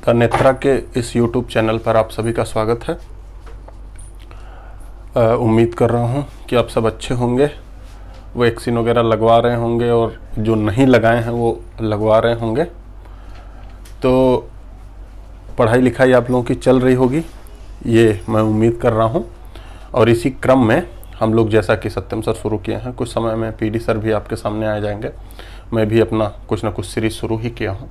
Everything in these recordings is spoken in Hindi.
का नेत्रा के इस YouTube चैनल पर आप सभी का स्वागत है। उम्मीद कर रहा हूँ कि आप सब अच्छे होंगे, वैक्सीन वगैरह लगवा रहे होंगे और जो नहीं लगाए हैं वो लगवा रहे होंगे। तो पढ़ाई लिखाई आप लोगों की चल रही होगी, ये मैं उम्मीद कर रहा हूँ। और इसी क्रम में हम लोग जैसा कि सत्यम सर शुरू किए हैं, कुछ समय में PD सर भी आपके सामने आ जाएंगे। मैं भी अपना कुछ ना कुछ सीरीज शुरू ही किया हूँ।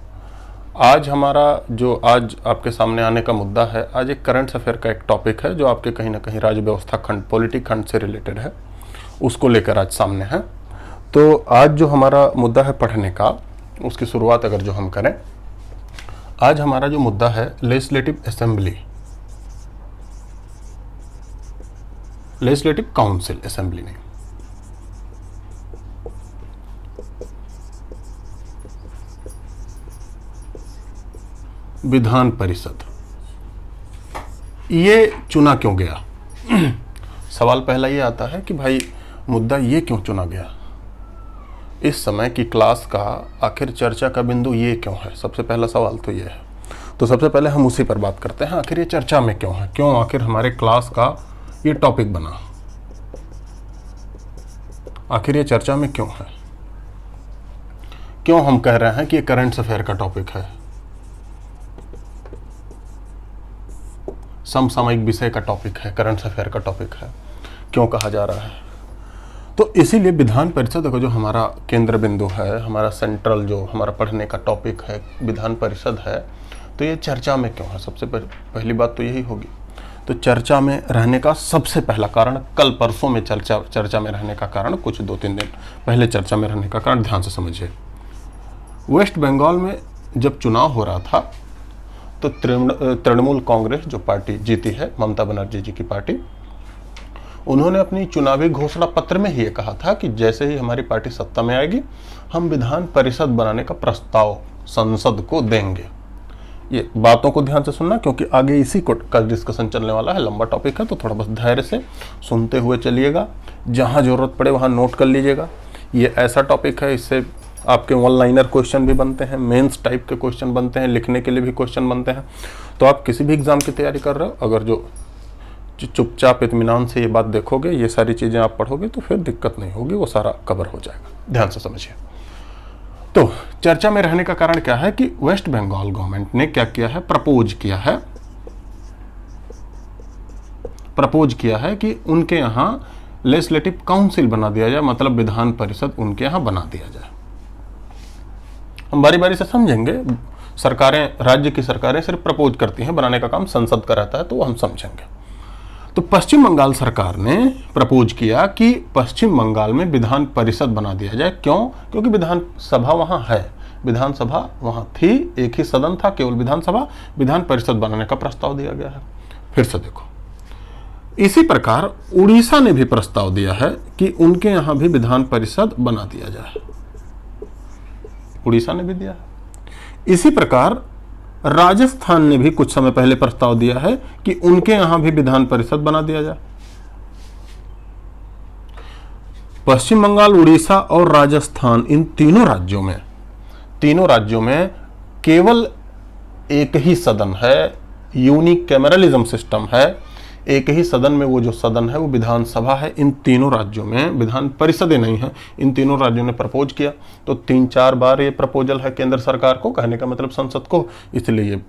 आज आज आपके सामने आने का मुद्दा है, आज एक करंट अफेयर का एक टॉपिक है जो आपके कहीं ना कहीं राज्य व्यवस्था खंड, पॉलिटिक खंड से रिलेटेड है, उसको लेकर आज सामने है। तो आज जो हमारा मुद्दा है पढ़ने का, उसकी शुरुआत अगर जो हम करें, आज हमारा जो मुद्दा है legislative assembly, legislative council, assembly नहीं, विधान परिषद, ये चुना क्यों गया? सवाल पहला ये आता है कि भाई मुद्दा ये क्यों चुना गया, इस समय की क्लास का आखिर चर्चा का बिंदु ये क्यों है? सबसे पहला सवाल तो ये है। तो सबसे पहले हम उसी पर बात करते हैं, आखिर ये चर्चा में क्यों है, क्यों आखिर हमारे क्लास का ये टॉपिक बना, आखिर ये चर्चा में क्यों है, क्यों हम कह रहे हैं कि ये करंट अफेयर का टॉपिक है, समसामयिक विषय का टॉपिक है, करंट अफेयर का टॉपिक है, क्यों कहा जा रहा है? तो इसीलिए विधान परिषद का जो हमारा केंद्र बिंदु है, हमारा सेंट्रल जो हमारा पढ़ने का टॉपिक है विधान परिषद है, तो ये चर्चा में क्यों है? सबसे पहली बात तो यही होगी। तो चर्चा में रहने का सबसे पहला कारण, कल परसों में चर्चा में रहने का कारण, कुछ 2-3 दिन पहले चर्चा में रहने का कारण ध्यान से समझिए। वेस्ट बंगाल में जब चुनाव हो रहा था तो तृणमूल कांग्रेस जो पार्टी जीती है, ममता बनर्जी जी की पार्टी, उन्होंने अपनी चुनावी घोषणा पत्र में ही ये कहा था कि जैसे ही हमारी पार्टी सत्ता में आएगी हम विधान परिषद बनाने का प्रस्ताव संसद को देंगे। ये बातों को ध्यान से सुनना, क्योंकि आगे इसी का डिस्कशन चलने वाला है, लंबा टॉपिक है, तो थोड़ा बस धैर्य से सुनते हुए चलिएगा, जहां जरूरत पड़े वहां नोट कर लीजिएगा। ये ऐसा टॉपिक है, इससे आपके वन लाइनर क्वेश्चन भी बनते हैं, मेंस टाइप के क्वेश्चन बनते हैं, लिखने के लिए भी क्वेश्चन बनते हैं। तो आप किसी भी एग्जाम की तैयारी कर रहे हो, अगर जो चुपचाप इत्मीनान से ये बात देखोगे, ये सारी चीजें आप पढ़ोगे, तो फिर दिक्कत नहीं होगी, वो सारा कवर हो जाएगा। ध्यान से समझिए। तो चर्चा में रहने का कारण क्या है कि वेस्ट बंगाल गवर्नमेंट ने क्या किया है, प्रपोज किया है कि उनके यहाँ लेजिस्लेटिव काउंसिल बना दिया जाए, मतलब विधान परिषद उनके यहाँ बना दिया जाए। हम बारी बारी से समझेंगे। सरकारें, राज्य की सरकारें सिर्फ प्रपोज करती हैं, बनाने का काम संसद का रहता है, तो वो हम समझेंगे। तो पश्चिम बंगाल सरकार ने प्रपोज किया कि पश्चिम बंगाल में विधान परिषद बना दिया जाए। क्यों? क्योंकि विधानसभा वहां है, विधानसभा वहां थी, एक ही सदन था, केवल विधानसभा, विधान परिषद बनाने का प्रस्ताव दिया गया है। फिर से देखो, इसी प्रकार उड़ीसा ने भी प्रस्ताव दिया है कि उनके यहां भी विधान परिषद बना दिया जाए, उड़ीसा ने भी दिया है। इसी प्रकार राजस्थान ने भी कुछ समय पहले प्रस्ताव दिया है कि उनके यहां भी विधान परिषद बना दिया जाए। पश्चिम बंगाल, उड़ीसा और राजस्थान, इन तीनों राज्यों में केवल एक ही सदन है, यूनिक कैमरलिज्म सिस्टम है, एक ही सदन में, वो जो सदन है वो विधानसभा है। इन तीनों राज्यों में विधान परिषदें नहीं है। इन तीनों राज्यों ने प्रपोज किया, तो 3-4 बार ये प्रपोजल है केंद्र सरकार को, कहने का मतलब संसद को, इसलिए ये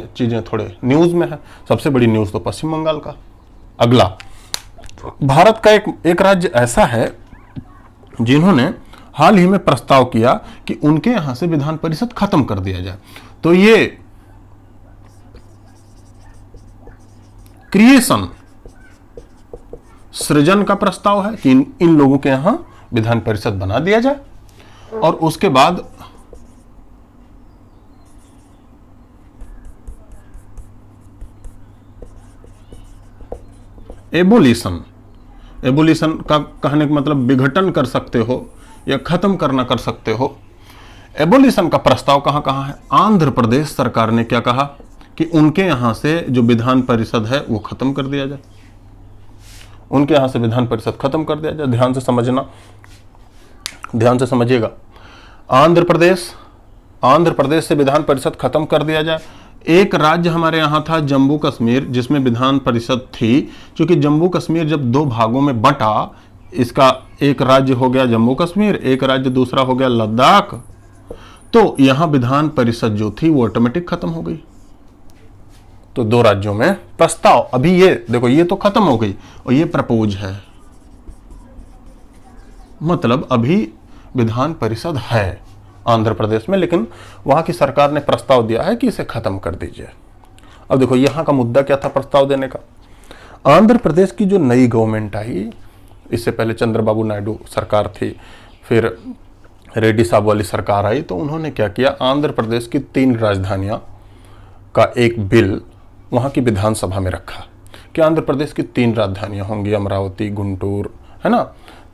चीजें थोड़े न्यूज में है। सबसे बड़ी न्यूज तो पश्चिम बंगाल का। अगला, भारत का एक राज्य ऐसा है जिन्होंने हाल ही में प्रस्ताव किया कि उनके यहां से विधान परिषद खत्म कर दिया जाए। तो ये क्रिएशन, सृजन का प्रस्ताव है कि इन लोगों के यहां विधान परिषद बना दिया जाए। और उसके बाद एबोलिशन का कहने का मतलब विघटन कर सकते हो या खत्म करना कर सकते हो। एबोलिशन का प्रस्ताव कहां कहां है? आंध्र प्रदेश सरकार ने क्या कहा कि उनके यहां से जो विधान परिषद है वो खत्म कर दिया जाए, उनके यहां से विधान परिषद खत्म कर दिया जाए। ध्यान से समझना, ध्यान से समझिएगा। आंध्र प्रदेश से विधान परिषद खत्म कर दिया जाए, एक राज्य हमारे यहाँ था जम्मू कश्मीर, जिसमें विधान परिषद थी। क्योंकि जम्मू कश्मीर जब दो भागों में बटा, इसका एक राज्य हो गया जम्मू कश्मीर, एक राज्य दूसरा हो गया लद्दाख, तो यहां विधान परिषद जो थी वो ऑटोमेटिक खत्म हो गई। तो दो राज्यों में प्रस्ताव, अभी ये देखो ये तो खत्म हो गई और ये प्रपोज है, मतलब अभी विधान परिषद है आंध्र प्रदेश में, लेकिन वहां की सरकार ने प्रस्ताव दिया है कि इसे खत्म कर दीजिए। अब देखो यहां का मुद्दा क्या था प्रस्ताव देने का। आंध्र प्रदेश की जो नई गवर्नमेंट आई, इससे पहले चंद्रबाबू नायडू सरकार थी, फिर रेड्डी साहब वाली सरकार आई, तो उन्होंने क्या किया, आंध्र प्रदेश की 3 राजधानियां का एक बिल वहां की विधानसभा में रखा कि आंध्र प्रदेश की 3 राजधानियां होंगी, अमरावती, गुंटूर, है ना।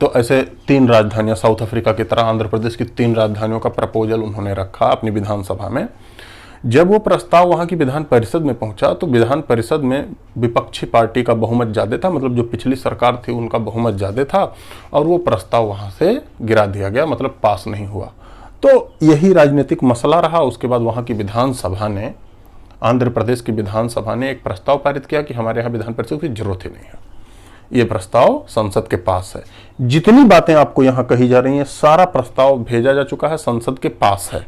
तो ऐसे 3 राजधानियां, साउथ अफ्रीका की तरह आंध्र प्रदेश की 3 राजधानियों का प्रपोजल उन्होंने रखा अपनी विधानसभा में। जब वो प्रस्ताव वहां की विधान परिषद में पहुंचा तो विधान परिषद में विपक्षी पार्टी का बहुमत ज्यादा था, मतलब जो पिछली सरकार थी उनका बहुमत ज्यादा था, और वो प्रस्ताव वहां से गिरा दिया गया, मतलब पास नहीं हुआ। तो यही राजनीतिक मसला रहा। उसके बाद वहां की विधानसभा ने, आंध्र प्रदेश की विधानसभा ने एक प्रस्ताव पारित किया कि हमारे यहाँ विधान परिषद की जरूरत ही नहीं है, ये प्रस्ताव संसद के पास है। जितनी बातें आपको यहाँ कही जा रही हैं, सारा प्रस्ताव भेजा जा चुका है, संसद के पास है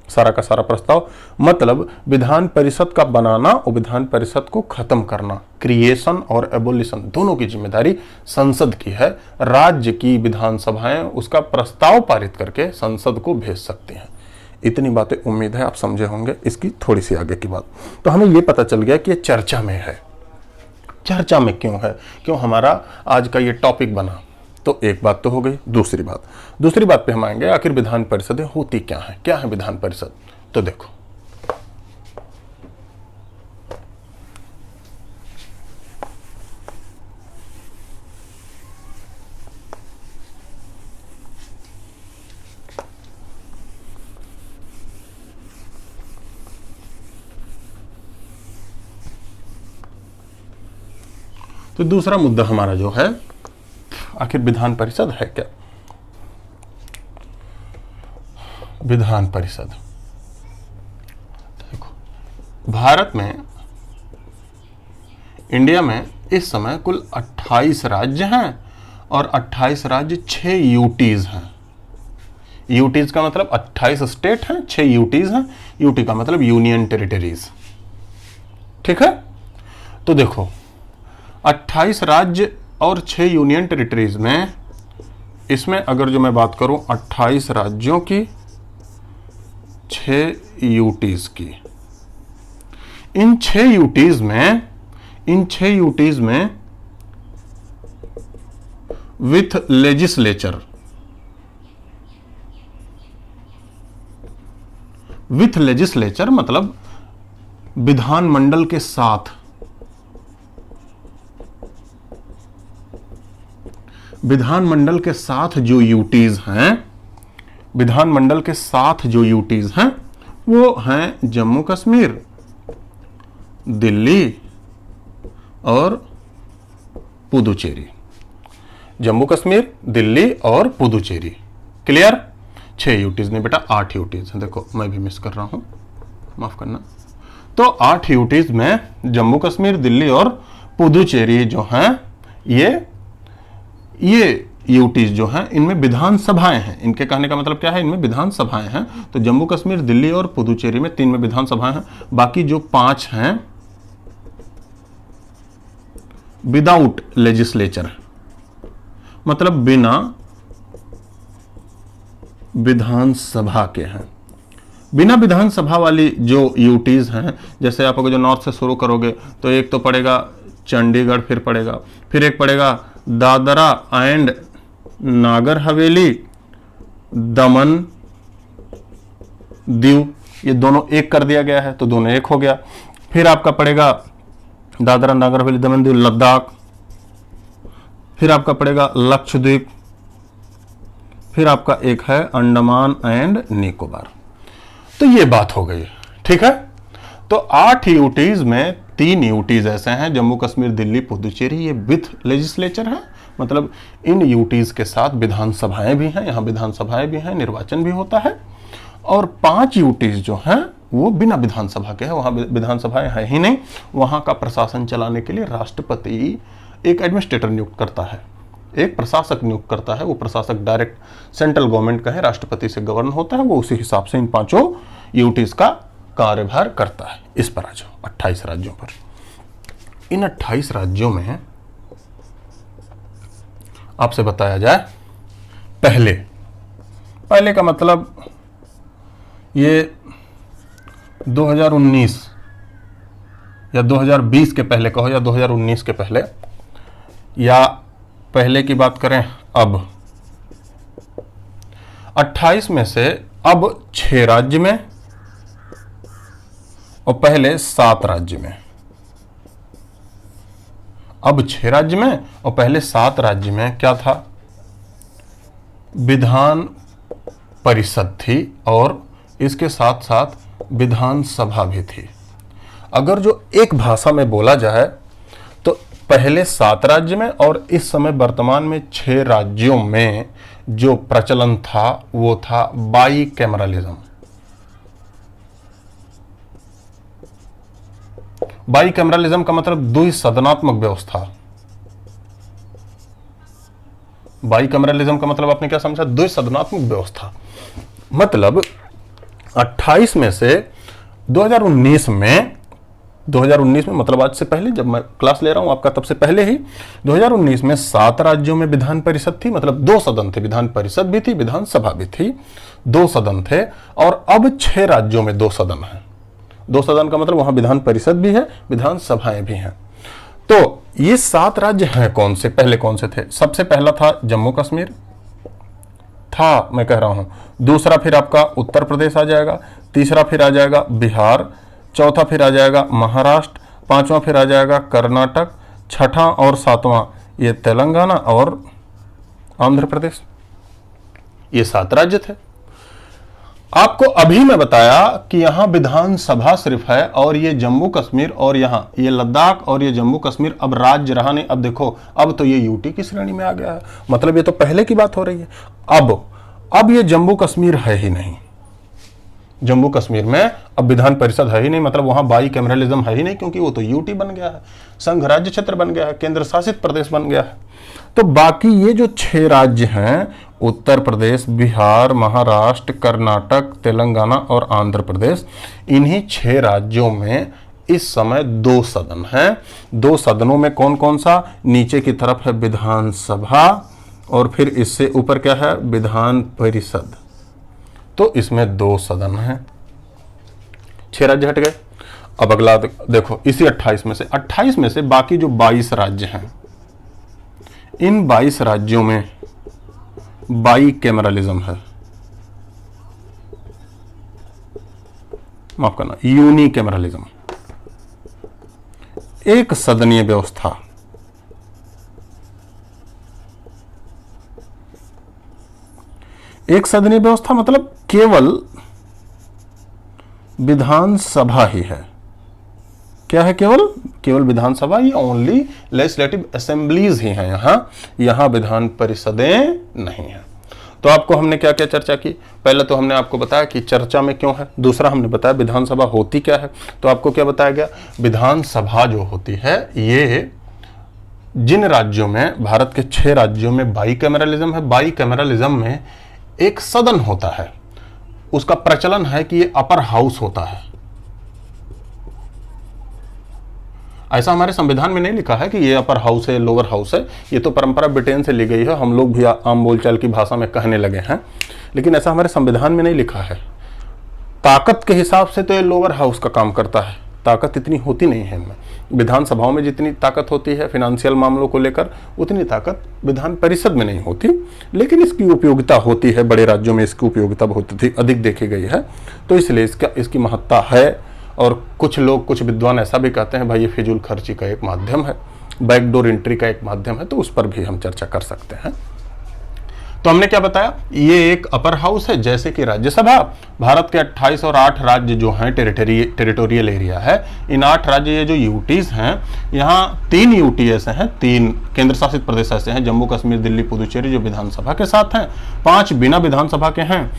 सारा का सारा प्रस्ताव। मतलब विधान परिषद का बनाना और विधान परिषद को खत्म करना, क्रिएशन और एबोलिशन, दोनों की जिम्मेदारी संसद की है। राज्य की विधानसभाएं उसका प्रस्ताव पारित करके संसद को भेज सकती हैं। इतनी बातें उम्मीद है आप समझे होंगे। इसकी थोड़ी सी आगे की बात, तो हमें यह पता चल गया कि ये चर्चा में है। चर्चा में क्यों है, क्यों हमारा आज का ये टॉपिक बना, तो एक बात तो हो गई। दूसरी बात पे हम आएंगे, आखिर विधान परिषदें होती क्या है विधान परिषद। तो देखो, तो दूसरा मुद्दा हमारा जो है, आखिर विधान परिषद है क्या। विधान परिषद, देखो भारत में, इंडिया में इस समय कुल 28 राज्य हैं और 28 राज्य 6 यूटीज हैं। यूटीज का मतलब 28 स्टेट हैं, 6 यूटीज हैं। यूटी का मतलब यूनियन टेरिटरीज, ठीक है। तो देखो 28 राज्य और 6 यूनियन टेरिटरीज में, इसमें अगर जो मैं बात करूं 28 राज्यों की, 6 यूटीज की, इन 6 यूटीज में विथ लेजिस्लेचर मतलब विधानमंडल के साथ, विधानमंडल के साथ जो यूटीज हैं, वो हैं जम्मू कश्मीर, दिल्ली और पुदुचेरी। जम्मू कश्मीर, दिल्ली और पुदुचेरी, क्लियर। 6 यूटीज नहीं बेटा, 8 यूटीज हैं। देखो मैं भी मिस कर रहा हूं, माफ करना। तो 8 यूटीज में जम्मू कश्मीर, दिल्ली और पुदुचेरी जो हैं, ये यूटीज जो हैं, इनमें विधानसभाएं हैं। इनके कहने का मतलब क्या है, इनमें विधानसभाएं हैं। तो जम्मू कश्मीर, दिल्ली और पुदुचेरी में 3 में विधानसभाएं हैं। बाकी जो 5 हैं विदाउट लेजिस्लेचर, मतलब बिना विधानसभा के हैं। बिना विधानसभा वाली जो यूटीज हैं, जैसे आप अगर जो नॉर्थ से शुरू करोगे तो एक तो पड़ेगा चंडीगढ़, फिर एक पड़ेगा दादरा एंड नागर हवेली, दमन दीव, ये दोनों एक कर दिया गया है तो दोनों एक हो गया। फिर आपका पड़ेगा दादरा नागर हवेली दमन दीव लद्दाख, फिर आपका पड़ेगा लक्षद्वीप, फिर आपका एक है अंडमान एंड निकोबार। तो ये बात हो गई, ठीक है। तो 8 यूटीज में 3 यूटीज ऐसे हैं, जम्मू कश्मीर, दिल्ली, पुदुचेरी, ये विथ लेजिस्लेचर है, मतलब इन यूटीज के साथ विधानसभाएं भी हैं, यहां विधानसभाएं भी हैं, निर्वाचन भी होता है। और 5 यूटीज जो हैं वो बिना विधानसभा के है, वहाँ विधानसभाएं है ही नहीं। वहाँ का प्रशासन चलाने के लिए राष्ट्रपति एक एडमिनिस्ट्रेटर नियुक्त करता है, एक प्रशासक नियुक्त करता है। वो प्रशासक डायरेक्ट सेंट्रल गवर्नमेंट का है, राष्ट्रपति से गवर्न होता है। वो उसी हिसाब से इन 5 यूटीज का कार्यभार करता है। इस पर आ जाओ 28 राज्यों पर। इन 28 राज्यों में आपसे बताया जाए, पहले का मतलब ये 2019 या 2020 के पहले कहो, या 2019 के पहले, या पहले की बात करें अब 28 में से अब 6 राज्य में और पहले 7 राज्य में। अब 6 राज्य में और पहले 7 राज्य में क्या था, विधान परिषद थी और इसके साथ साथ विधानसभा भी थी। अगर जो एक भाषा में बोला जाए तो पहले 7 राज्य में और इस समय वर्तमान में 6 राज्यों में जो प्रचलन था वो था बाई कैमरलिज्म। बाई कैमरलिज्म का मतलब द्विसदनात्मक व्यवस्था। बाई कैमरलिज्म का मतलब आपने क्या समझा, द्विसदनात्मक व्यवस्था। मतलब 28 में से 2019 में मतलब आज से पहले, जब मैं क्लास ले रहा हूं आपका तब से पहले ही 2019 में 7 राज्यों में विधान परिषद थी, मतलब 2 सदन थे, विधान परिषद भी थी, विधानसभा भी थी, 2 सदन थे। और अब 6 राज्यों में 2 सदन हैं। 2 सदन का मतलब वहां विधान परिषद भी है, विधानसभाएं भी हैं। तो ये 7 राज्य हैं कौन से, पहले कौन से थे? सबसे पहला था जम्मू कश्मीर था, मैं कह रहा हूं। दूसरा फिर आपका उत्तर प्रदेश आ जाएगा, तीसरा फिर आ जाएगा बिहार, चौथा फिर आ जाएगा महाराष्ट्र, 5वां फिर आ जाएगा कर्नाटक, 6ठा और 7वां ये तेलंगाना और आंध्र प्रदेश। ये 7 राज्य थे। आपको अभी मैं बताया कि यहां विधानसभा सिर्फ है, और ये जम्मू कश्मीर और यहां ये लद्दाख और ये जम्मू कश्मीर अब राज्य रहा नहीं। अब देखो, अब तो ये यूटी की श्रेणी में आ गया है। मतलब ये तो पहले की बात हो रही है। अब ये जम्मू कश्मीर है ही नहीं। जम्मू कश्मीर में अब विधान परिषद है ही नहीं, मतलब वहां बाई कैमरलिज्म है ही नहीं, क्योंकि वो तो यूटी बन गया है, संघ राज्य क्षेत्र बन गया है, केंद्र शासित प्रदेश बन गया है। तो बाकी ये जो 6 राज्य हैं, उत्तर प्रदेश, बिहार, महाराष्ट्र, कर्नाटक, तेलंगाना और आंध्र प्रदेश, इन्हीं 6 राज्यों में इस समय 2 सदन हैं। 2 सदनों में कौन कौन सा, नीचे की तरफ है विधानसभा और फिर इससे ऊपर क्या है, विधान परिषद। तो इसमें 2 सदन हैं। 6 राज्य हट गए। अब अगला देखो, इसी 28 में से बाकी जो 22 राज्य हैं, इन 22 राज्यों में बाई कैमरलिज्म है, माफ करना, यूनी कैमरलिज्म, एक सदनीय व्यवस्था। एक सदनीय व्यवस्था मतलब केवल विधानसभा ही है। क्या है? केवल विधानसभा ही, ओनली लेजिस्लेटिव असेंबलीज ही हैं यहां विधान परिषदें नहीं हैं। तो आपको हमने क्या क्या चर्चा की? पहले तो हमने आपको बताया कि चर्चा में क्यों है, दूसरा हमने बताया विधानसभा होती क्या है। तो आपको क्या बताया गया, विधानसभा जो होती है ये जिन राज्यों में, भारत के 6 राज्यों में बाई कैमरलिज्म है, बाई कैमरलिज्म में एक सदन होता है, उसका प्रचलन है कि ये अपर हाउस होता है। ऐसा हमारे संविधान में नहीं लिखा है कि ये अपर हाउस है, लोअर हाउस है। ये तो परंपरा ब्रिटेन से ली गई है, हम लोग भी आम बोलचाल की भाषा में कहने लगे हैं, लेकिन ऐसा हमारे संविधान में नहीं लिखा है। ताकत के हिसाब से तो ये लोअर हाउस का काम करता है, ताकत इतनी होती नहीं है इनमें। विधानसभाओं में जितनी ताकत होती है फाइनेंशियल मामलों को लेकर, उतनी ताकत विधान परिषद में नहीं होती, लेकिन इसकी उपयोगिता होती है। बड़े राज्यों में इसकी उपयोगिता बहुत अधिक देखी गई है, तो इसलिए इसकी महत्ता है। और कुछ लोग, कुछ विद्वान ऐसा भी कहते हैं भाई ये फिजूल खर्ची का एक माध्यम है, बैकडोर एंट्री का एक माध्यम है, तो उस पर भी हम चर्चा कर सकते हैं। तो हमने क्या बताया, ये एक अपर हाउस है, जैसे कि राज्यसभा। भारत के 28 और 8 राज्य जो हैं टेरिटोरियल एरिया है, इन 8 राज्य ये जो यूटीज हैं, यहाँ 3 यूटी ऐसे हैं, 3 केंद्र शासित प्रदेश ऐसे हैं, जम्मू कश्मीर, दिल्ली, पुदुचेरी, जो विधानसभा के साथ हैं, 5 बिना विधानसभा के हैं।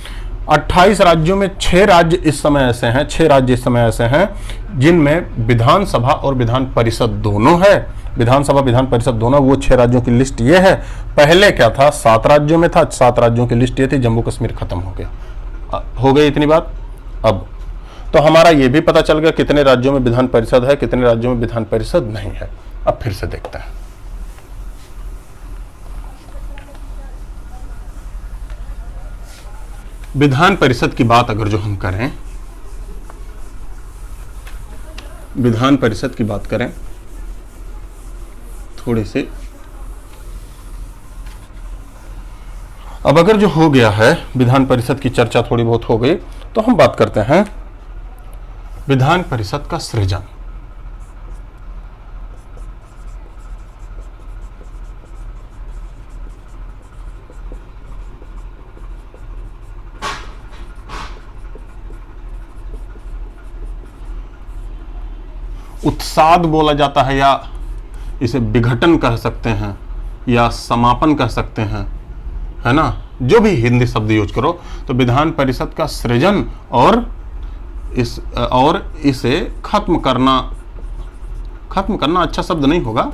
28 राज्यों में 6 राज्य इस समय ऐसे हैं, 6 राज्य इस समय ऐसे हैं जिनमें विधानसभा और विधान परिषद दोनों है। विधानसभा विधान परिषद दोनों, वो 6 राज्यों की लिस्ट ये है। पहले क्या था, 7 राज्यों में था, 7 राज्यों की लिस्ट ये थी, जम्मू कश्मीर खत्म हो गया। हो गई इतनी बात। अब तो हमारा ये भी पता चल गया कितने राज्यों में विधान परिषद है, कितने राज्यों में विधान परिषद नहीं है। अब फिर से देखते हैं। विधान परिषद की बात अगर जो हम करें, विधान परिषद की बात करें थोड़ी सी, अब अगर जो हो गया है विधान परिषद की चर्चा थोड़ी बहुत हो गई, तो हम बात करते हैं विधान परिषद का सृजन। उत्साद बोला जाता है, या इसे विघटन कह सकते हैं, या समापन कह सकते हैं, है ना, जो भी हिंदी शब्द यूज करो। तो विधान परिषद का सृजन और इसे खत्म करना अच्छा शब्द नहीं होगा,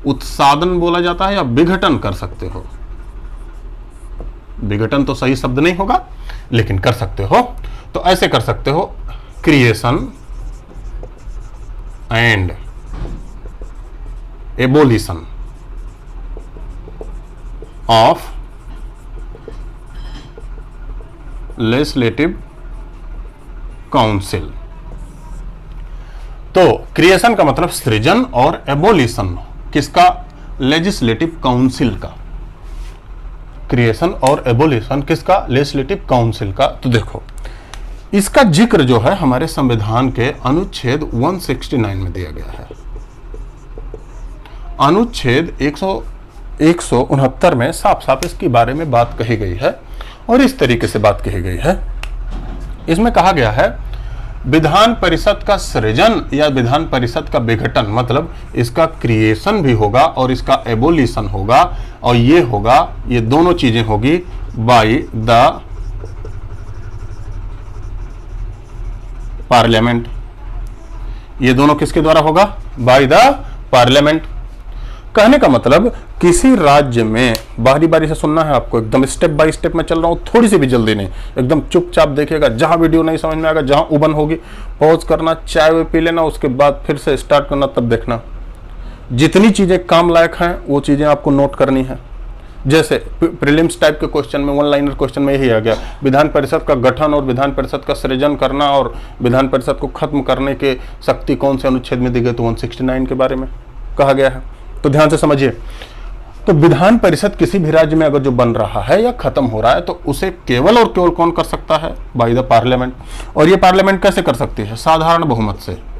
उत्सादन बोला जाता है, या विघटन कर सकते हो। विघटन तो सही शब्द नहीं होगा, लेकिन कर सकते हो। तो ऐसे कर सकते हो, creation and abolition of legislative council. तो क्रिएशन का मतलब सृजन, और एबोलिशन किसका, लेजिस्लेटिव काउंसिल का। क्रिएशन और एबोलिशन किसका, लेजिस्लेटिव काउंसिल का। तो देखो, इसका जिक्र जो है हमारे संविधान के अनुच्छेद 169 में दिया गया है। अनुच्छेद 169 में साफ साफ इसके बारे में बात कही गई है, और इस तरीके से बात कही गई है। इसमें कहा गया है विधान परिषद का सृजन या विधान परिषद का विघटन, मतलब इसका क्रिएशन भी होगा और इसका एबोलिशन होगा, और ये होगा, ये दोनों चीजें होगी बाय द पार्लियामेंट। ये दोनों किसके द्वारा होगा, बाय द पार्लियामेंट। कहने का मतलब किसी राज्य में, बारी बारी से सुनना है आपको, एकदम स्टेप बाय स्टेप में चल रहा हूं, थोड़ी सी भी जल्दी नहीं, एकदम चुपचाप देखिएगा। जहां वीडियो नहीं समझ में आएगा, जहां उबन होगी, पॉज करना, चाय वे पी लेना, उसके बाद फिर से स्टार्ट करना, तब देखना। जितनी चीजें काम लायक हैं वो चीजें आपको नोट करनी है। जैसे प्रीलिम्स टाइप के क्वेश्चन में, वन लाइनर क्वेश्चन में यही आ गया, विधान परिषद का गठन और विधान परिषद का सृजन करना और विधान परिषद को खत्म करने के शक्ति कौन से अनुच्छेद में दी गई, तो 169 के बारे में कहा गया है। तो ध्यान से समझिए। तो विधान परिषद किसी भी राज्य में अगर जो बन रहा है या खत्म हो रहा है, तो उसे केवल और केवल कौन कर सकता है, बाय द पार्लियामेंट। और ये पार्लियामेंट कैसे कर सकती है, साधारण बहुमत से।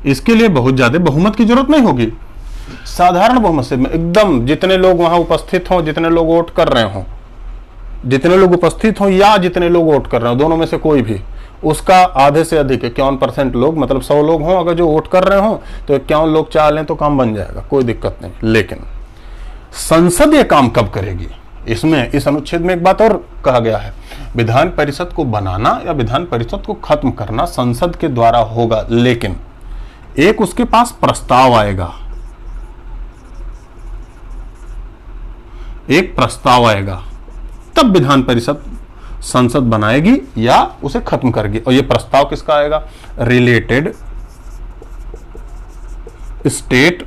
इसके लिए बहुत ज्यादा बहुमत की जरूरत नहीं होगी, साधारण बहुमत से एकदम जितने लोग वहां उपस्थित हों, जितने लोग वोट कर रहे हों, जितने लोग उपस्थित हों या जितने लोग वोट कर रहे हो, दोनों में से कोई भी, उसका आधे से अधिक 51% लोग, मतलब 100 लोग हों अगर जो वोट कर रहे हों, तो 51 लोग चाह लें तो काम बन जाएगा, कोई दिक्कत नहीं। लेकिन संसद ये काम कब करेगी, इसमें इस अनुच्छेद में एक बात और कहा गया है, विधान परिषद को बनाना या विधान परिषद को खत्म करना संसद के द्वारा होगा, लेकिन एक उसके पास प्रस्ताव आएगा, एक प्रस्ताव आएगा, तब विधान परिषद संसद बनाएगी या उसे खत्म करेगी। और यह प्रस्ताव किसका आएगा, रिलेटेड स्टेट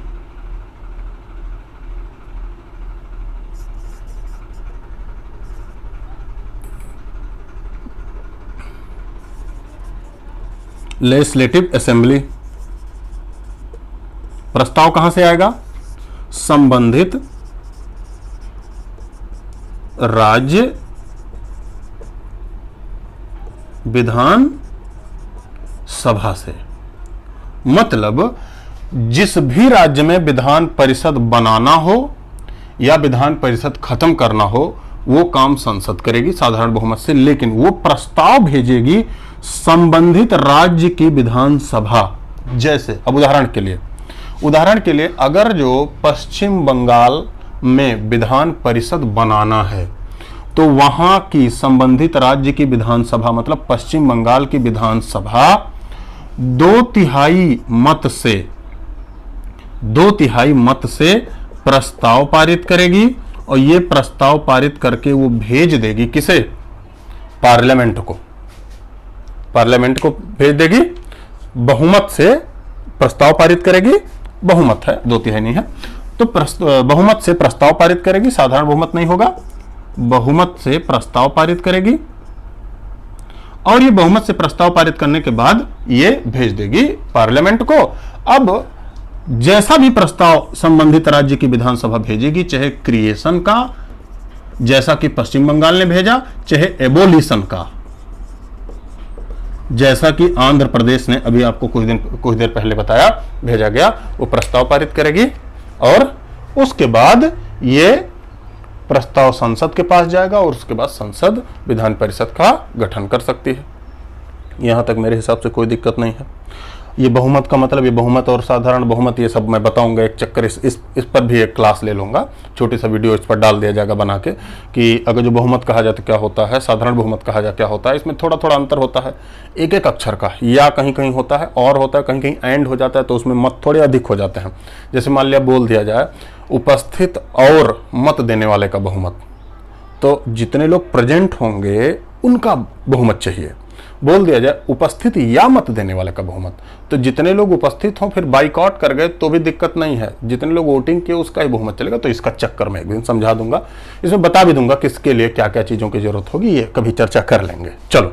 लेजिस्लेटिव असेंबली। प्रस्ताव कहां से आएगा, संबंधित राज्य विधान सभा से। मतलब जिस भी राज्य में विधान परिषद बनाना हो या विधान परिषद खत्म करना हो, वो काम संसद करेगी साधारण बहुमत से, लेकिन वो प्रस्ताव भेजेगी संबंधित राज्य की विधान सभा। जैसे अब उदाहरण के लिए उदाहरण के लिए अगर जो पश्चिम बंगाल में विधान परिषद बनाना है तो वहां की संबंधित राज्य की विधानसभा मतलब पश्चिम बंगाल की विधानसभा 2/3 मत से प्रस्ताव पारित करेगी और ये प्रस्ताव पारित करके वो भेज देगी किसे? पार्लियामेंट को भेज देगी। बहुमत से प्रस्ताव पारित करेगी, बहुमत है, 2/3 नहीं है, तो बहुमत से प्रस्ताव पारित करेगी, साधारण बहुमत नहीं होगा, बहुमत से प्रस्ताव पारित करेगी और ये बहुमत से प्रस्ताव पारित करने के बाद ये भेज देगी पार्लियामेंट को। अब जैसा भी प्रस्ताव संबंधित राज्य की विधानसभा भेजेगी, चाहे क्रिएशन का जैसा कि पश्चिम बंगाल ने भेजा, चाहे एबोलिशन का जैसा कि आंध्र प्रदेश ने अभी आपको कुछ देर पहले बताया भेजा गया, वो प्रस्ताव पारित करेगी और उसके बाद ये प्रस्ताव संसद के पास जाएगा और उसके बाद संसद विधान परिषद का गठन कर सकती है। यहां तक मेरे हिसाब से कोई दिक्कत नहीं है। ये बहुमत का मतलब, ये बहुमत और साधारण बहुमत ये सब मैं बताऊंगा एक चक्कर, इस पर भी एक क्लास ले लूंगा, छोटी सा वीडियो इस पर डाल दिया जाएगा बना के कि अगर जो बहुमत कहा जाए तो क्या होता है, साधारण बहुमत कहा जाए क्या होता है। इसमें थोड़ा थोड़ा अंतर होता है, एक एक अक्षर का, या कहीं कहीं होता है और होता है, कहीं कहीं एंड हो जाता है, तो उसमें मत थोड़े अधिक हो जाते हैं। जैसे मान लिया बोल दिया जाए उपस्थित और मत देने वाले का बहुमत, तो जितने लोग प्रेजेंट होंगे उनका बहुमत चाहिए। बोल दिया जाए उपस्थित या मत देने वाले का बहुमत, तो जितने लोग उपस्थित हों फिर बाइकआउट कर गए तो भी दिक्कत नहीं है, जितने लोग वोटिंग किए उसका ही बहुमत चलेगा। तो इसका चक्कर में एक दिन समझा दूंगा, इसमें बता भी दूंगा किसके लिए क्या क्या चीजों की जरूरत होगी, ये कभी चर्चा कर लेंगे। चलो,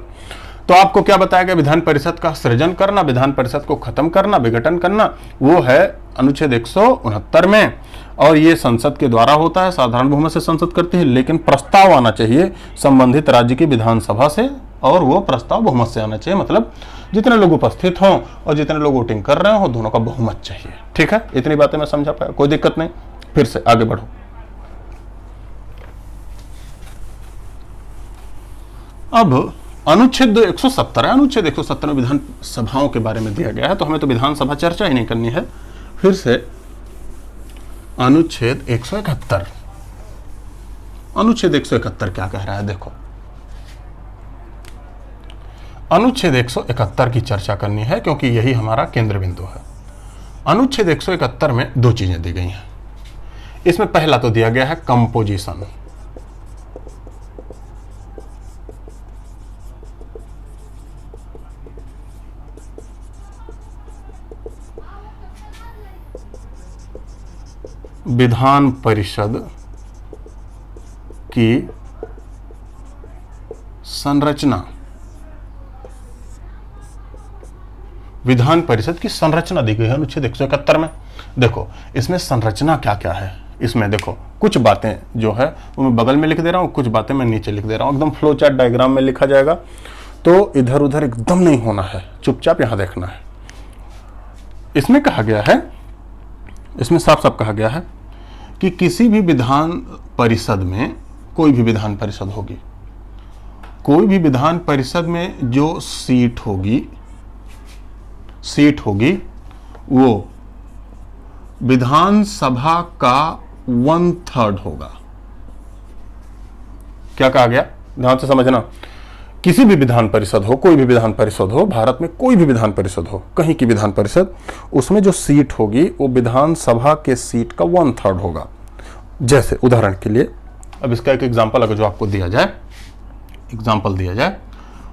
तो आपको क्या बताया गया? विधान परिषद का सृजन करना, विधान परिषद को खत्म करना, विघटन करना, वो है अनुच्छेद 169 में, और ये संसद के द्वारा होता है, साधारण बहुमत से संसद करती है, लेकिन प्रस्ताव आना चाहिए संबंधित राज्य की विधानसभा से और वो प्रस्ताव बहुमत से आना चाहिए, मतलब जितने लोग उपस्थित हों और जितने लोग वोटिंग कर रहे हो दोनों का बहुमत चाहिए। ठीक है, इतनी बातें मैं समझा पाया, कोई दिक्कत नहीं। फिर से आगे बढ़ो। अब अनुच्छेद 170 है, अनुच्छेद 170 में विधानसभाओं के बारे में दिया गया है, तो हमें तो विधानसभा चर्चा ही नहीं करनी है। फिर से अनुच्छेद 171, अनुच्छेद 171 क्या कह रहा है? देखो, अनुच्छेद 171 की चर्चा करनी है क्योंकि यही हमारा केंद्र बिंदु है। अनुच्छेद 171 में दो चीजें दी गई हैं। इसमें पहला तो दिया गया है कंपोजिशन, विधान परिषद की संरचना, विधान परिषद की संरचना दी गई है अनुच्छेद 171 में। देखो इसमें संरचना क्या क्या है, इसमें देखो कुछ बातें जो है वो मैं बगल में लिख दे रहा हूं, कुछ बातें मैं नीचे लिख दे रहा हूं, एकदम फ्लो चार्ट डायग्राम में लिखा जाएगा, तो इधर उधर एकदम नहीं होना है, चुपचाप यहां देखना है। इसमें कहा गया है, इसमें साफ साफ कहा गया है कि किसी भी विधान परिषद में, कोई भी विधान परिषद होगी, कोई भी विधान परिषद में जो सीट होगी वो विधानसभा का 1/3 होगा। क्या कहा गया, ध्यान से समझना। किसी भी विधान परिषद हो, कोई भी विधान परिषद हो, भारत में कोई भी विधान परिषद हो, कहीं की विधान परिषद, उसमें जो सीट होगी वो विधानसभा के सीट का 1/3 होगा। जैसे उदाहरण के लिए, अब इसका एक एग्जांपल अगर जो आपको दिया जाए, एग्जांपल दिया जाए,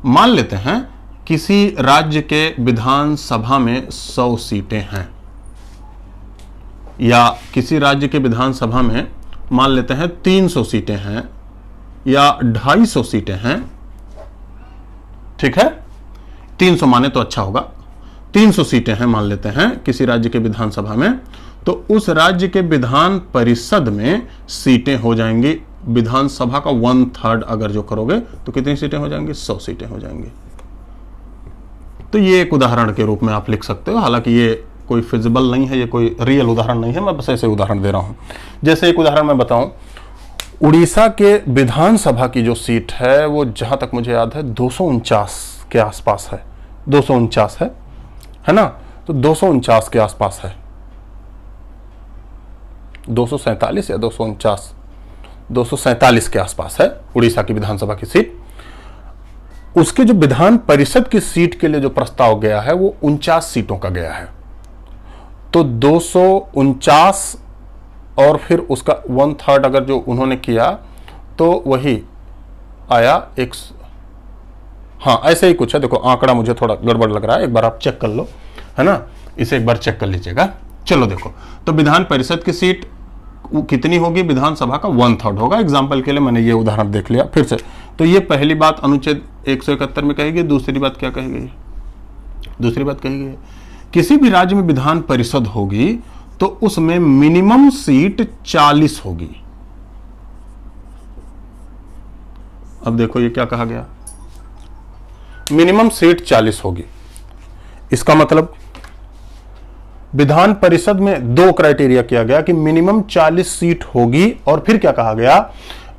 मान लेते हैं किसी राज्य के विधानसभा में 100 सीटें हैं, या किसी राज्य के विधानसभा में मान लेते हैं 300 सीटें हैं या 250 सीटें हैं। ठीक है, 300 माने तो अच्छा होगा, 300 सीटें हैं मान लेते हैं किसी राज्य के विधानसभा में, तो उस राज्य के विधान परिषद में सीटें हो जाएंगी, विधानसभा का 1/3 अगर जो करोगे तो कितनी सीटें हो जाएंगी? 100 सीटें हो जाएंगी। तो ये एक उदाहरण के रूप में आप लिख सकते हो, हालांकि ये कोई फिजिबल नहीं है, ये कोई रियल उदाहरण नहीं है, मैं बस ऐसे उदाहरण दे रहा हूं। जैसे एक उदाहरण मैं बताऊं, उड़ीसा के विधानसभा की जो सीट है वो जहां तक मुझे याद है 249 के आसपास है, 249 है ना, तो 249 के आसपास है। 247 या 249, 247 के आसपास है उड़ीसा की विधानसभा की सीट। उसके जो विधान परिषद की सीट के लिए जो प्रस्ताव गया है वो 49 सीटों का गया है। तो 249 और फिर उसका 1/3 अगर जो उन्होंने किया तो वही आया हाँ ऐसे ही कुछ है। देखो आंकड़ा मुझे थोड़ा गड़बड़ लग रहा है, एक बार आप चेक कर लो, है ना, इसे एक बार चेक कर लीजिएगा। चलो देखो, तो विधान परिषद की सीट कितनी होगी, विधानसभा का 1/3 होगा। एग्जाम्पल के लिए मैंने ये उदाहरण देख लिया फिर से। तो ये पहली बात अनुच्छेद 171 में कही गई। दूसरी बात क्या कही गई, दूसरी बात कही गई किसी भी राज्य में विधान परिषद होगी तो उसमें मिनिमम सीट 40 होगी। अब देखो ये क्या कहा गया, मिनिमम सीट 40 होगी। इसका मतलब विधान परिषद में दो क्राइटेरिया किया गया कि मिनिमम 40 सीट होगी और फिर क्या कहा गया,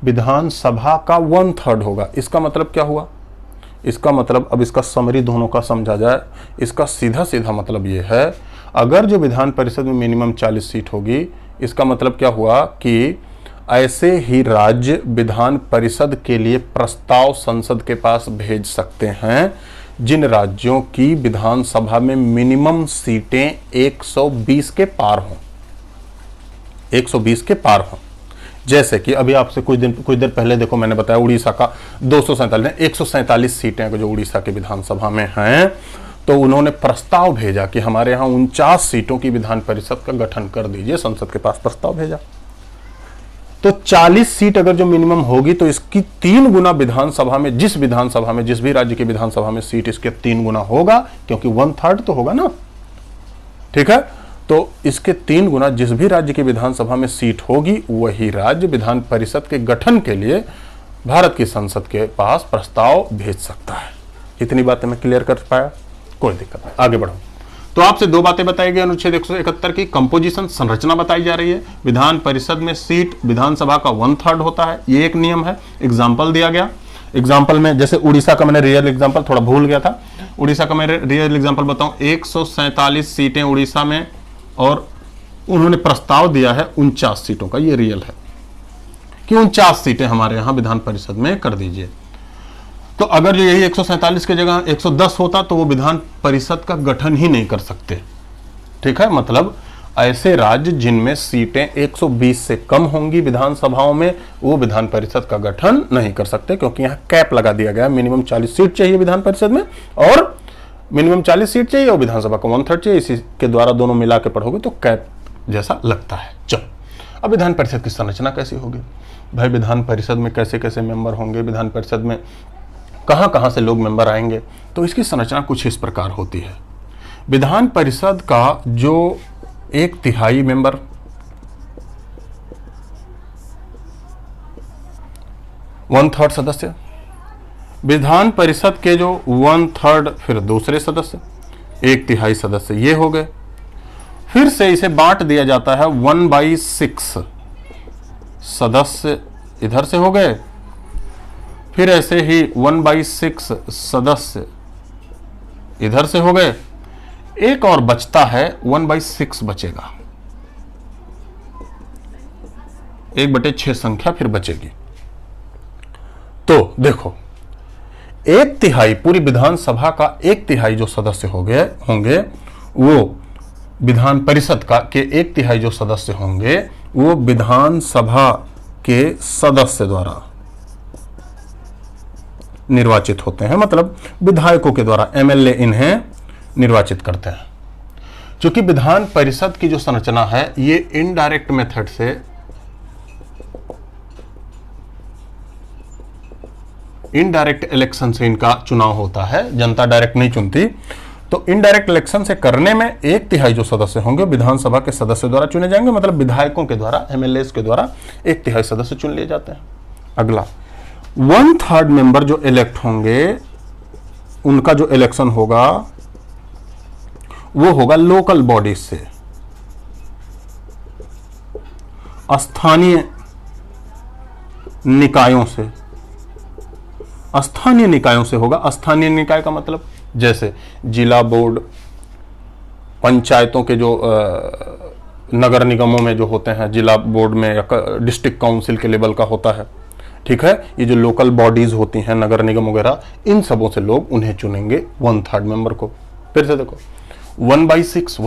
विधानसभा का 1/3 होगा। इसका मतलब क्या हुआ, इसका मतलब अब इसका समरी दोनों का समझा जाए। इसका सीधा सीधा मतलब यह है, अगर जो विधान परिषद में मिनिमम 40 सीट होगी, इसका मतलब क्या हुआ कि ऐसे ही राज्य विधान परिषद के लिए प्रस्ताव संसद के पास भेज सकते हैं जिन राज्यों की विधानसभा में मिनिमम सीटें 120 के पार हों, 120 के पार हों। जैसे कि अभी आपसे कुछ देर पहले देखो मैंने बताया उड़ीसा का 247 147 सीटें जो उड़ीसा की विधानसभा में हैं, तो उन्होंने प्रस्ताव भेजा कि हमारे यहाँ 49 सीटों की विधान परिषद का गठन कर दीजिए, संसद के पास प्रस्ताव भेजा। तो 40 सीट अगर जो मिनिमम होगी तो इसकी 3 गुना विधानसभा में, जिस विधानसभा में, जिस भी राज्य की विधानसभा में सीट इसके 3 गुना होगा, क्योंकि 1/3 तो होगा ना, ठीक है। तो इसके 3 गुना जिस भी राज्य की विधानसभा में सीट होगी वही राज्य विधान परिषद के गठन के लिए भारत की संसद के पास प्रस्ताव भेज सकता है। इतनी बातें मैं क्लियर कर पाया, कोई दिक्कत नहीं, आगे बढ़ो। तो आपसे दो बातें बताई गई अनुच्छेद 171 की, कंपोजिशन संरचना बताई जा रही है। विधान परिषद में सीट विधानसभा का 1/3 होता है, ये एक नियम है। एग्जाम्पल दिया गया, एग्जाम्पल में जैसे उड़ीसा का मैंने रियल एग्जाम्पल थोड़ा भूल गया था, उड़ीसा का मैं रियल एग्जाम्पल बताऊं, 147 सीटें उड़ीसा में और उन्होंने प्रस्ताव दिया है 49 सीटों का, ये रियल है कि 49 सीटें हमारे यहां विधान परिषद में कर दीजिए। तो अगर जो यही 147 की जगह 110 होता तो वो विधान परिषद का गठन ही नहीं कर सकते, ठीक है। मतलब ऐसे राज्य जिनमें सीटें 120 से कम होंगी विधानसभाओं में, वो विधान परिषद का गठन नहीं कर सकते, क्योंकि यहाँ कैप लगा दिया गया, मिनिमम 40 सीट चाहिए विधान परिषद में और मिनिमम 40 सीट चाहिए और विधानसभा का 1/3 चाहिए। इसी के द्वारा दोनों मिला के पढ़ोगे तो कैप जैसा लगता है। चलो, अब विधान परिषद की संरचना कैसी होगी भाई, विधान परिषद में कैसे कैसे मेंबर होंगे, विधान परिषद में कहां कहां से लोग मेंबर आएंगे, तो इसकी संरचना कुछ इस प्रकार होती है। विधान परिषद का जो 1/3 मेंबर, सदस्य, विधान परिषद के जो 1/3 फिर दूसरे सदस्य, 1/3 सदस्य ये हो गए। फिर से इसे बांट दिया जाता है, 1/6 सदस्य इधर से हो गए, फिर ऐसे ही 1/6 सदस्य इधर से हो गए, एक और बचता है 1/6 बचेगा, 1/6 संख्या फिर बचेगी। तो देखो 1/3 पूरी विधानसभा का 1/3 जो सदस्य हो गए होंगे, वो विधान परिषद का के 1/3 जो सदस्य होंगे वो विधानसभा के सदस्य द्वारा निर्वाचित होते हैं, मतलब विधायकों के द्वारा, एमएलए इन्हें निर्वाचित करते हैं। क्योंकि विधान परिषद की जो संरचना है ये इनडायरेक्ट मेथड से, इनडायरेक्ट इलेक्शन से इनका चुनाव होता है, जनता डायरेक्ट नहीं चुनती। तो इनडायरेक्ट इलेक्शन से करने में 1/3 जो सदस्य होंगे विधानसभा के सदस्य द्वारा चुने जाएंगे, मतलब विधायकों के द्वारा, एमएलए के द्वारा 1/3 सदस्य चुन लिए जाते हैं। अगला 1/3 मेंबर जो इलेक्ट होंगे उनका जो इलेक्शन होगा वो होगा लोकल बॉडीज से, स्थानीय निकायों से, स्थानीय निकायों से होगा। स्थानीय निकाय का मतलब जैसे जिला बोर्ड, पंचायतों के जो नगर निगमों में जो होते हैं, जिला बोर्ड में या डिस्ट्रिक्ट काउंसिल के लेवल का होता है, ठीक है, ये जो लोकल बॉडीज होती हैं, नगर निगम वगैरह, इन सबों से लोग उन्हें चुनेंगे 1/3 मेंबर को। फिर से देखो 1/6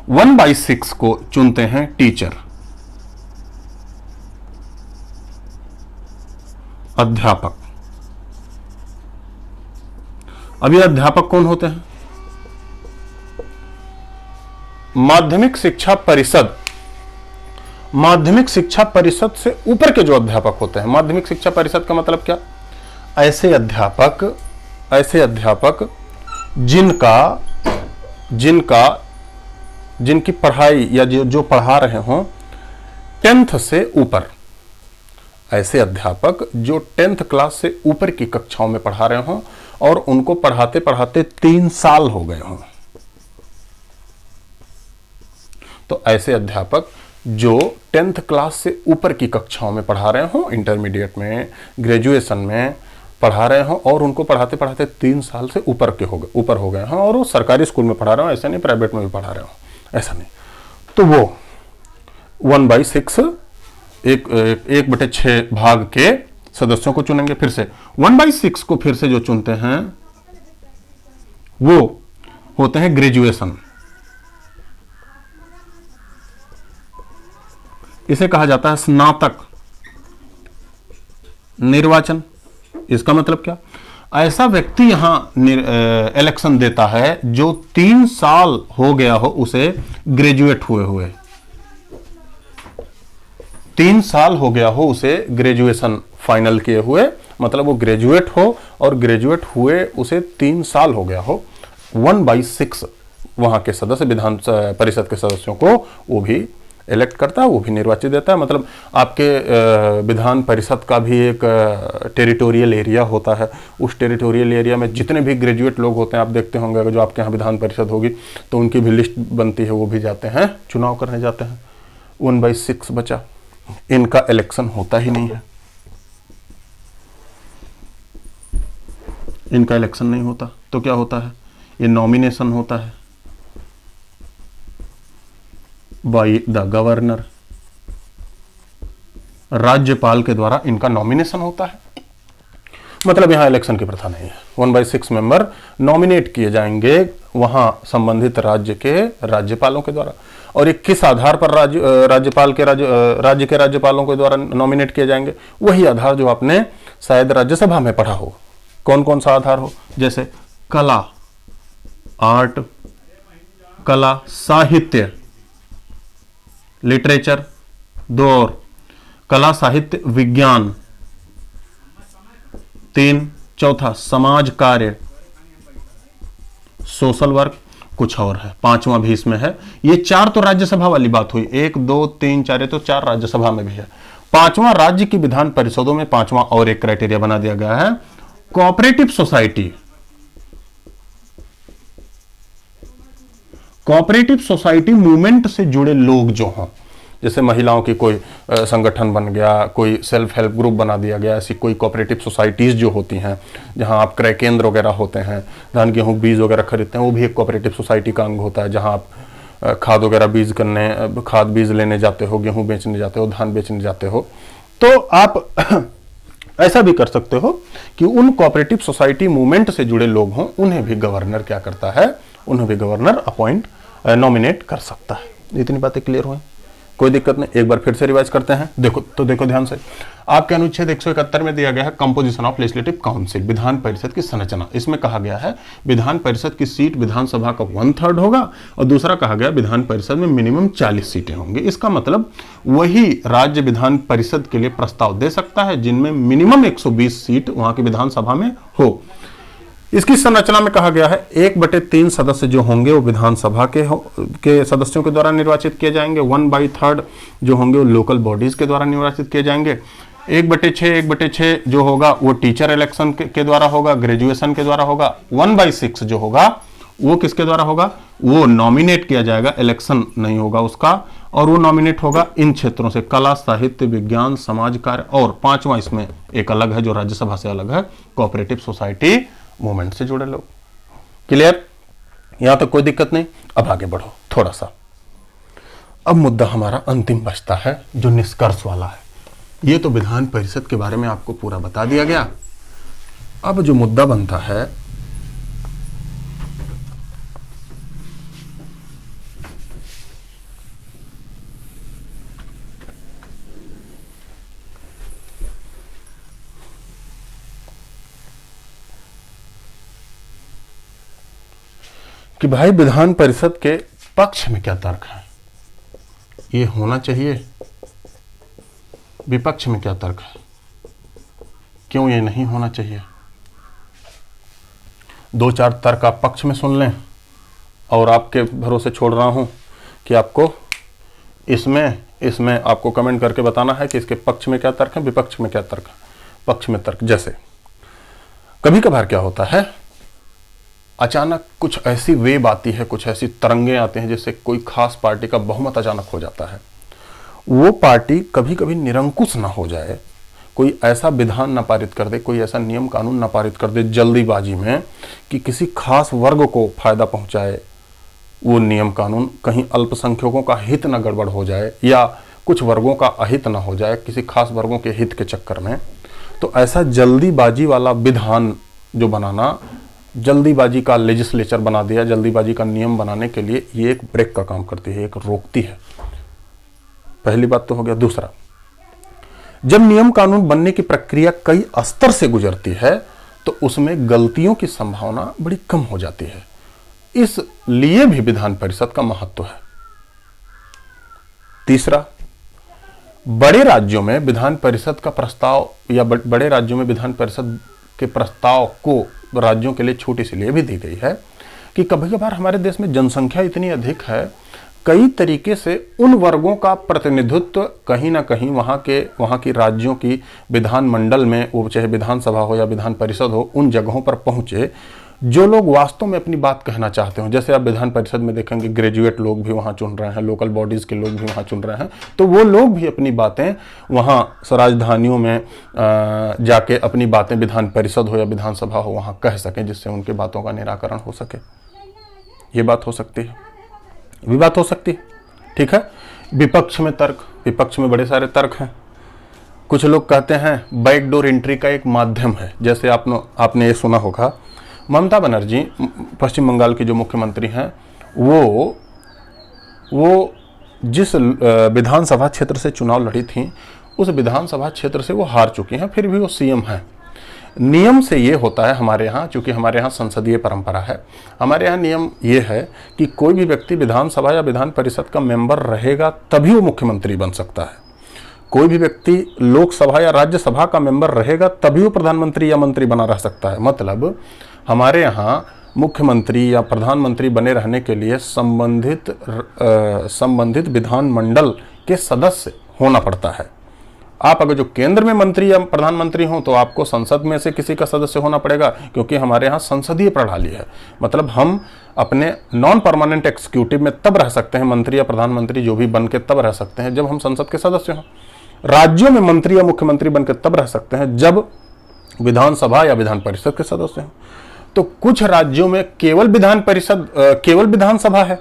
1/6 को चुनते हैं टीचर, अध्यापक। अब ये अध्यापक कौन होते हैं? माध्यमिक शिक्षा परिषद, माध्यमिक शिक्षा परिषद से ऊपर के जो अध्यापक होते हैं। माध्यमिक शिक्षा परिषद का मतलब क्या? ऐसे अध्यापक जिनकी पढ़ाई या जो पढ़ा रहे हों 10th से ऊपर, ऐसे अध्यापक जो 10th क्लास से ऊपर की कक्षाओं में पढ़ा रहे हों और उनको पढ़ाते पढ़ाते 3 साल हो गए हों। तो ऐसे अध्यापक जो 10th क्लास से ऊपर की कक्षाओं में पढ़ा रहे हों, इंटरमीडिएट में, ग्रेजुएशन में पढ़ा रहे हों और उनको पढ़ाते पढ़ाते 3 साल से ऊपर हो गए हों, और वो सरकारी स्कूल में पढ़ा रहे हो, ऐसा नहीं प्राइवेट में भी पढ़ा रहे हो, ऐसा नहीं, तो वो 1/6 1/6 भाग के सदस्यों को चुनेंगे। फिर से 1/6 को फिर से जो चुनते हैं वो होते हैं ग्रेजुएशन। इसे कहा जाता है स्नातक निर्वाचन। इसका मतलब क्या? ऐसा व्यक्ति यहां इलेक्शन देता है जो 3 साल हो गया हो उसे ग्रेजुएट हुए 3 साल हो गया हो उसे ग्रेजुएशन फाइनल किए हुए, मतलब वो ग्रेजुएट हो और ग्रेजुएट हुए उसे 3 साल हो गया हो। 1/6 वहां के सदस्य, विधान परिषद के सदस्यों को वो भी इलेक्ट करता है, वो भी निर्वाचित देता है। मतलब आपके विधान परिषद का भी एक टेरिटोरियल एरिया होता है। उस टेरिटोरियल एरिया में जितने भी ग्रेजुएट लोग होते हैं, आप देखते होंगे अगर जो आपके यहाँ विधान परिषद होगी तो उनकी भी लिस्ट बनती है, वो भी जाते हैं, चुनाव करने जाते हैं। 1/6 बचा, इनका इलेक्शन होता ही नहीं है, इनका इलेक्शन नहीं होता। तो क्या होता है? ये नॉमिनेशन होता है बाय द गवर्नर, राज्यपाल के द्वारा इनका नॉमिनेशन होता है। मतलब यहां इलेक्शन की प्रथा नहीं है। 1/6 मेंबर नॉमिनेट किए जाएंगे वहां संबंधित राज्य के राज्यपालों के द्वारा। और ये किस आधार पर राज्य के राज्यपालों के द्वारा नॉमिनेट किए जाएंगे? वही आधार जो आपने शायद राज्यसभा में पढ़ा हो। कौन कौन सा आधार हो? जैसे कला, आर्ट, कला, साहित्य, लिटरेचर, 2 और कला, साहित्य, विज्ञान, 3, चौथा समाज कार्य, सोशल वर्क, कुछ और है, 5वां भी इसमें है। ये 4 तो राज्यसभा वाली बात हुई, 1 2 3 4, ये तो 4 राज्यसभा में भी है। 5वां राज्य की विधान परिषदों में 5वां और एक क्राइटेरिया बना दिया गया है, cooperative society. Cooperative society movement से जुड़े लोग जो हों, जैसे महिलाओं की कोई संगठन बन गया, कोई सेल्फ हेल्प ग्रुप बना दिया गया, ऐसी कोई कोऑपरेटिव सोसाइटीज जो होती हैं जहां आप क्रय केंद्र वगैरह होते हैं, धान गेहूं बीज वगैरह खरीदते हैं, वो भी एक कोऑपरेटिव सोसाइटी का अंग होता है। जहां आप खाद वगैरह खाद बीज लेने जाते हो, गेहूं बेचने जाते हो, धान बेचने जाते हो, तो आप ऐसा भी कर सकते हो कि उन कोऑपरेटिव सोसाइटी मूवमेंट से जुड़े लोग हों, उन्हें भी गवर्नर क्या करता है, उन्हें भी गवर्नर नॉमिनेट कर सकता है। इतनी बातें क्लियर हुई, कोई दिक्कत नहीं। एक बार फिर से रिवाइज करते हैं। देखो ध्यान से, आपके अनुच्छेद 171 में दिया गया है composition of legislative council, Vidhan Parishad की संरचना। इसमें कहा गया है विधान परिषद की सीट विधानसभा का 1/3 होगा, और दूसरा कहा गया विधान परिषद में मिनिमम 40 सीटें होंगी। इसका मतलब वही राज्य विधान परिषद के लिए प्रस्ताव दे सकता है जिनमें मिनिमम 120 सीट वहां की विधानसभा में हो। इसकी संरचना में कहा गया है 1/3 सदस्य जो होंगे वो विधानसभा के सदस्यों के द्वारा निर्वाचित किए जाएंगे। 1/3 जो होंगे वो लोकल बॉडीज के द्वारा निर्वाचित किए जाएंगे। 1/6 जो होगा वो टीचर इलेक्शन के द्वारा होगा, ग्रेजुएशन के द्वारा होगा। 1/6 जो होगा वो किसके द्वारा होगा? वो नॉमिनेट किया जाएगा, इलेक्शन नहीं होगा उसका, और वो नॉमिनेट होगा इन क्षेत्रों से, कला, साहित्य, विज्ञान, समाज कार्य, और 5वां इसमें एक अलग है जो राज्यसभा से अलग है, कोऑपरेटिव सोसाइटी मूवमेंट से जुड़े लोग। क्लियर? यहां तक कोई दिक्कत नहीं। अब आगे बढ़ो थोड़ा सा। अब मुद्दा हमारा अंतिम बचता है जो निष्कर्ष वाला है। ये तो विधान परिषद के बारे में आपको पूरा बता दिया गया। अब जो मुद्दा बनता है कि भाई विधान परिषद के पक्ष में क्या तर्क है, ये होना चाहिए, विपक्ष में क्या तर्क है, क्यों ये नहीं होना चाहिए। दो चार तर्क आप पक्ष में सुन लें और आपके भरोसे छोड़ रहा हूं कि आपको इसमें आपको कमेंट करके बताना है कि इसके पक्ष में क्या तर्क है, विपक्ष में क्या तर्क है। पक्ष में तर्क जैसे कभी कभार क्या होता है, अचानक कुछ ऐसी वेव आती है, कुछ ऐसी तरंगे आते हैं जिससे कोई खास पार्टी का बहुमत अचानक हो जाता है। वो पार्टी कभी कभी निरंकुश ना हो जाए, कोई ऐसा विधान ना पारित कर दे, कोई ऐसा नियम कानून ना पारित कर दे जल्दीबाजी में कि किसी खास वर्ग को फायदा पहुंचाए। वो नियम कानून कहीं अल्पसंख्यकों का हित ना गड़बड़ हो जाए या कुछ वर्गों का अहित ना हो जाए किसी खास वर्गों के हित के चक्कर में। तो ऐसा जल्दीबाजी वाला विधान जो बनाना, जल्दीबाजी का लेजिस्लेचर बना दिया, जल्दीबाजी का नियम बनाने के लिए ये एक ब्रेक का काम करती है, एक रोकती है। पहली बात तो हो गया। दूसरा, जब नियम कानून बनने की प्रक्रिया कई स्तर से गुजरती है तो उसमें गलतियों की संभावना बड़ी कम हो जाती है। इसलिए भी विधान परिषद का महत्व है। तीसरा, बड़े राज्यों में विधान परिषद का प्रस्ताव या बड़े राज्यों में विधान परिषद के प्रस्ताव को राज्यों के लिए छूट इसलिए भी दी गई है कि कभी कभार हमारे देश में जनसंख्या इतनी अधिक है, कई तरीके से उन वर्गों का प्रतिनिधित्व कहीं ना कहीं वहाँ की राज्यों की विधान मंडल में, वो चाहे विधानसभा हो या विधान परिषद हो, उन जगहों पर पहुंचे जो लोग वास्तव में अपनी बात कहना चाहते हो। जैसे आप विधान परिषद में देखेंगे ग्रेजुएट लोग भी वहाँ चुन रहे हैं, लोकल बॉडीज के लोग भी वहाँ चुन रहे हैं, तो वो लोग भी अपनी बातें वहाँ राजधानियों में जाके अपनी बातें विधान परिषद हो या विधानसभा हो वहाँ कह सकें, जिससे उनके बातों का निराकरण हो सके। ये बात हो सकती है, भी बात हो सकती है। ठीक है। विपक्ष में तर्क, विपक्ष में बड़े सारे तर्क हैं। कुछ लोग कहते हैं बैकडोर एंट्री का एक माध्यम है। जैसे आपने ये सुना होगा, ममता बनर्जी पश्चिम बंगाल की जो मुख्यमंत्री हैं, वो जिस विधानसभा क्षेत्र से चुनाव लड़ी थी उस विधानसभा क्षेत्र से वो हार चुकी हैं, फिर भी वो सीएम हैं। नियम से ये होता है हमारे यहाँ, चूंकि हमारे यहाँ संसदीय परंपरा है, हमारे यहाँ नियम ये है कि कोई भी व्यक्ति विधानसभा या विधान परिषद का मेंबर रहेगा तभी वो मुख्यमंत्री बन सकता है। कोई भी व्यक्ति लोकसभा या राज्यसभा का मेंबर रहेगा तभी वो प्रधानमंत्री या मंत्री बना रह सकता है। मतलब हमारे यहाँ मुख्यमंत्री या प्रधानमंत्री बने रहने के लिए संबंधित विधानमंडल के सदस्य होना पड़ता है। आप अगर जो केंद्र में मंत्री या प्रधानमंत्री हो तो आपको संसद में से किसी का सदस्य होना पड़ेगा, क्योंकि हमारे यहाँ संसदीय प्रणाली है। मतलब हम अपने नॉन परमानेंट एग्जीक्यूटिव में तब रह सकते हैं, मंत्री या प्रधानमंत्री जो भी बन के तब रह सकते हैं जब हम संसद के सदस्य हों। राज्यों में मंत्री या मुख्यमंत्री बनकर तब रह सकते हैं जब विधानसभा या विधान परिषद के सदस्य हों। तो कुछ राज्यों में केवल विधानसभा है,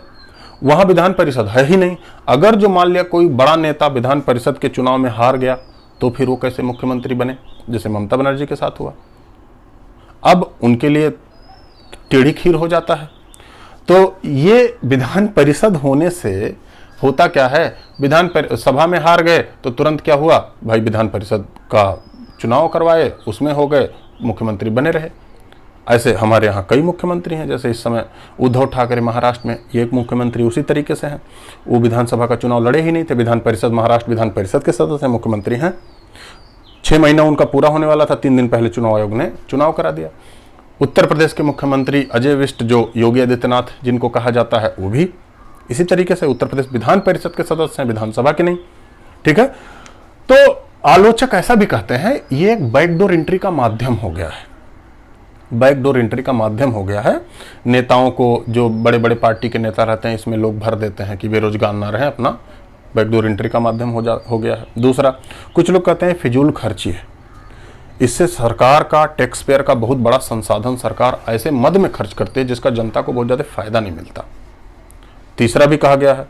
वहां विधान परिषद है ही नहीं। अगर जो मान लिया कोई बड़ा नेता विधान परिषद के चुनाव में हार गया तो फिर वो कैसे मुख्यमंत्री बने, जैसे ममता बनर्जी के साथ हुआ। अब उनके लिए टेढ़ी खीर हो जाता है। तो ये विधान परिषद होने से होता क्या है, विधान सभा में हार गए तो तुरंत क्या हुआ, भाई विधान परिषद का चुनाव करवाए, उसमें हो गए, मुख्यमंत्री बने रहे। ऐसे हमारे यहाँ कई मुख्यमंत्री हैं। जैसे इस समय उद्धव ठाकरे महाराष्ट्र में, ये एक मुख्यमंत्री उसी तरीके से हैं। वो विधानसभा का चुनाव लड़े ही नहीं थे, विधान परिषद, महाराष्ट्र विधान परिषद के सदस्य मुख्यमंत्री हैं। 6 महीना उनका पूरा होने वाला था, 3 दिन पहले चुनाव आयोग ने चुनाव करा दिया। उत्तर प्रदेश के मुख्यमंत्री अजय विष्ट, जो योगी आदित्यनाथ जिनको कहा जाता है, वो भी इसी तरीके से उत्तर प्रदेश विधान परिषद के सदस्य हैं, विधानसभा के नहीं। ठीक है। तो आलोचक ऐसा भी कहते हैं ये एक बैकडोर एंट्री का माध्यम हो गया है, बैकडोर एंट्री का माध्यम हो गया है। नेताओं को, जो बड़े बड़े पार्टी के नेता रहते हैं, इसमें लोग भर देते हैं कि बेरोजगार ना रहे, अपना बैकडोर एंट्री का माध्यम हो गया है। दूसरा, कुछ लोग कहते हैं फिजूल खर्ची है, इससे सरकार का, टैक्स पेयर का बहुत बड़ा संसाधन सरकार ऐसे मद में खर्च करती है जिसका जनता को बहुत ज़्यादा फायदा नहीं मिलता। तीसरा भी कहा गया है,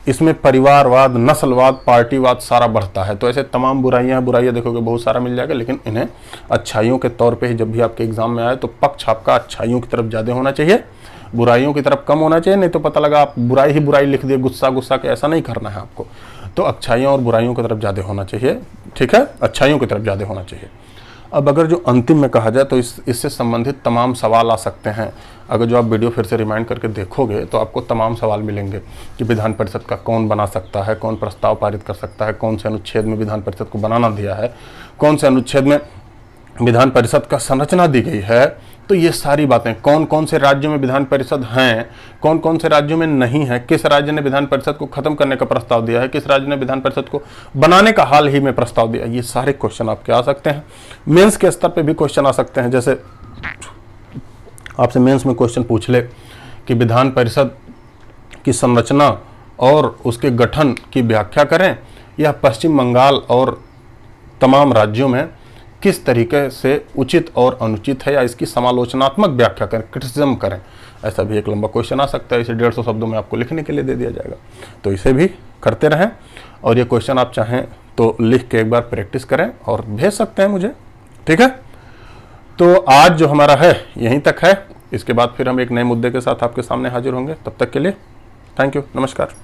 इसमें परिवारवाद, नस्लवाद, पार्टीवाद सारा बढ़ता है। तो ऐसे तमाम बुराइयां देखोगे बहुत सारा मिल जाएगा, लेकिन इन्हें अच्छाइयों के तौर पे ही जब भी आपके एग्जाम में आए तो पक्ष आपका अच्छाइयों की तरफ ज़्यादा होना चाहिए, बुराइयों की तरफ कम होना चाहिए। नहीं तो पता लगा आप बुराई ही बुराई लिख दिए गुस्सा के, ऐसा नहीं करना है आपको। तो अच्छाइयों और बुराइयों की तरफ ज़्यादा होना चाहिए, ठीक है, अच्छाइयों की तरफ ज़्यादा होना चाहिए। अब अगर जो अंतिम में कहा जाए तो इससे संबंधित तमाम सवाल आ सकते हैं। अगर जो आप वीडियो फिर से रिमाइंड करके देखोगे तो आपको तमाम सवाल मिलेंगे कि विधान परिषद का कौन बना सकता है, कौन प्रस्ताव पारित कर सकता है, कौन से अनुच्छेद में विधान परिषद को बनाना दिया है, कौन से अनुच्छेद में विधान परिषद का संरचना दी गई है। तो ये सारी बातें, कौन कौन से राज्यों में विधान परिषद हैं, कौन कौन से राज्यों में नहीं है, किस राज्य ने विधान परिषद को खत्म करने का प्रस्ताव दिया है, किस राज्य ने विधान परिषद को बनाने का हाल ही में प्रस्ताव दिया, ये सारे क्वेश्चन आपके आ सकते हैं। मेंस के स्तर पे भी क्वेश्चन आ सकते हैं। जैसे आपसे मेंस में क्वेश्चन पूछ ले कि विधान परिषद की संरचना और उसके गठन की व्याख्या करें, या पश्चिम बंगाल और तमाम राज्यों में किस तरीके से उचित और अनुचित है, या इसकी समालोचनात्मक व्याख्या करें, क्रिटिसिज्म करें। ऐसा भी एक लंबा क्वेश्चन आ सकता है, इसे 150 शब्दों में आपको लिखने के लिए दे दिया जाएगा। तो इसे भी करते रहें, और ये क्वेश्चन आप चाहें तो लिख के एक बार प्रैक्टिस करें और भेज सकते हैं मुझे, ठीक है। तो आज जो हमारा है यहीं तक है, इसके बाद फिर हम एक नए मुद्दे के साथ आपके सामने हाजिर होंगे। तब तक के लिए थैंक यू, नमस्कार।